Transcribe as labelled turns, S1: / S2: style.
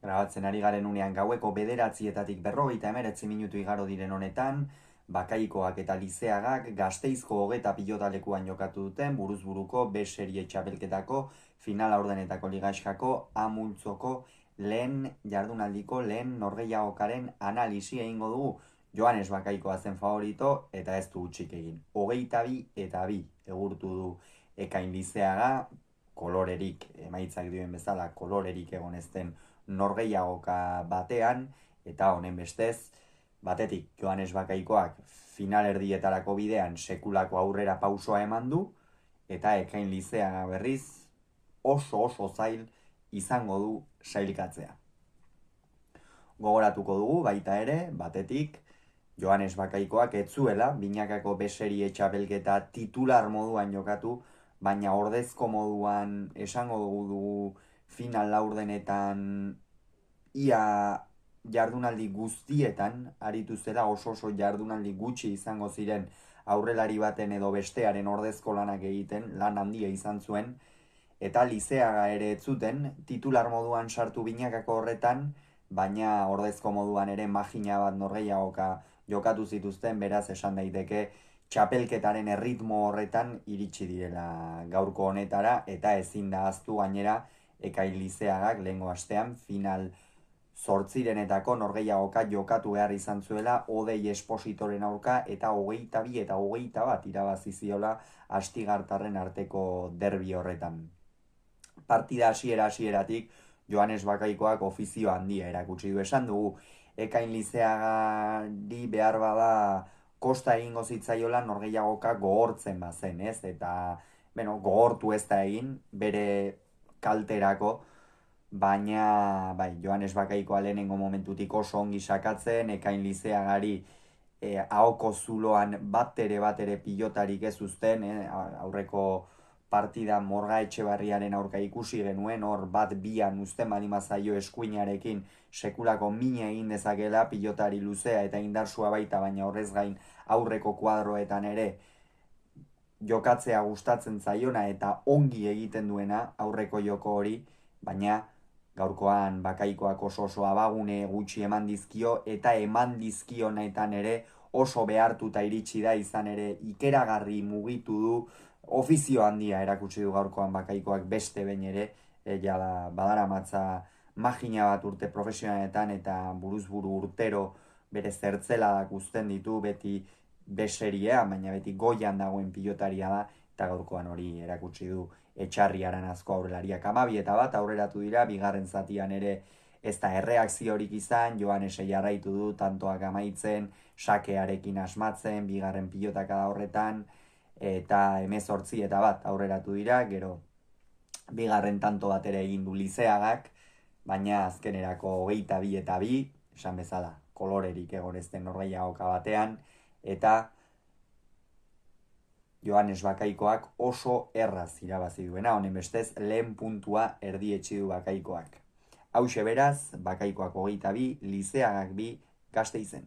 S1: Grabatzen ari garen unean gaueko 9:49 minutu igaro diren honetan, Bakaikoak eta Lizeagak Gasteizko Hogeta pilotalekuan jokatu duten buruz-buruko B serie txapelketako final laurdenetako ligaxkako amultzoko lehen jardunaldiko lehen norgehiagokaren analisi egingo dugu. Joanes Bakaikoa zen favorito eta ez du hutsik egin. 22-2 egurtu du Ekain Lizeaga, kolorerik, emaitzak dioen bezala, kolorerik egon ezten norgehiagoka batean, eta honen bestez, batetik Joanes Bakaikoak final erdietarako bidean sekulako aurrera pausoa eman du, eta Ekain Lizeaga berriz oso zail izango du sailkatzea. Gogoratuko dugu baita ere, batetik, Joanes Bakaikoak ez zuela binakako B serie txapelketa titular moduan jokatu, baina ordezko moduan esango dugu final laurdenetan ia jardunaldi guztietan aritu zela, oso jardunaldi gutxi izango ziren aurrelari baten edo bestearen ordezko lanak egiten, lan handia izan zuen, eta Lizeaga ere ez zuten titular moduan sartu binakako horretan, baina ordezko moduan ere magina bat norgehiagoka jokatu zituzten, beraz esan daiteke txapelketaren erritmo horretan iritsi direla gaurko honetara, eta ezin da ahaztu gainera Ekain Lizeagak lehengo astean final 8 norgehiagoka jokatu behar izan zuela Odei Espositoren aurka, eta 22 eta 21 irabazi ziola Astigartarren arteko derbi horretan. Partida hasieratik Joanes Bakaikoak ofizio handia erakutsi du. Esan dugu Ekain Lizeagari behar bada kosta egingo zitzaiola norgehiagoka gogortzen bazen, ez? Eta, gogortu ez da egin, bere kalterako, baina, Joanes Bakaikoa lehenengo momentutik oso ongi sakatzen, Ekain Lizeagari ahoko zuloan bat ere pilotarik ez uzten, aurreko partida Morga Etxebarriaren aurka ikusi genuen, hor bat bian uzten badimazaio eskuinarekin sekulako mina egin dezakela, pilotari luzea eta indarsua baita, baina horrez gain aurreko kuadroetan ere jokatzea gustatzen zaiona eta ongi egiten duena aurreko joko hori, baina gaurkoan Bakaikoak oso abagune gutxi eman dizkio, eta eman dizkionetan ere oso behartuta iritsi da, izan ere ikeragarri mugitu du, ofizio handia erakutsi du gaurkoan Bakaikoak beste behin ere, badaramatza magina bat urte profesionaletan eta buruz-buru urtero bere zertzeladak uzten ditu, beti beseria, baina beti goian dagoen pilotaria da, eta gaurkoan hori erakutsi du Etxarri Aranazko aurrelariak. 12-1 aurreratu dira, bigarren zatian ere ez da erreakziorik izan, Joanesei jarraitu du tantoak amaitzen, sakearekin asmatzen, bigarren pilotaka da horretan, eta 18-1 aurreratu dira, gero bigarren tanto bat ere egin du Lizeagak, baina azkenerako 22-2, esan bezala, kolorerik egon ezten norgehiagoka batean, eta Joanes Bakaikoak oso erraz irabazi duena, honen bestez lehen puntua erdietsi du Bakaikoak. Hauxe beraz, Bakaikoak 22, Lizeagak 2, Gasteizen.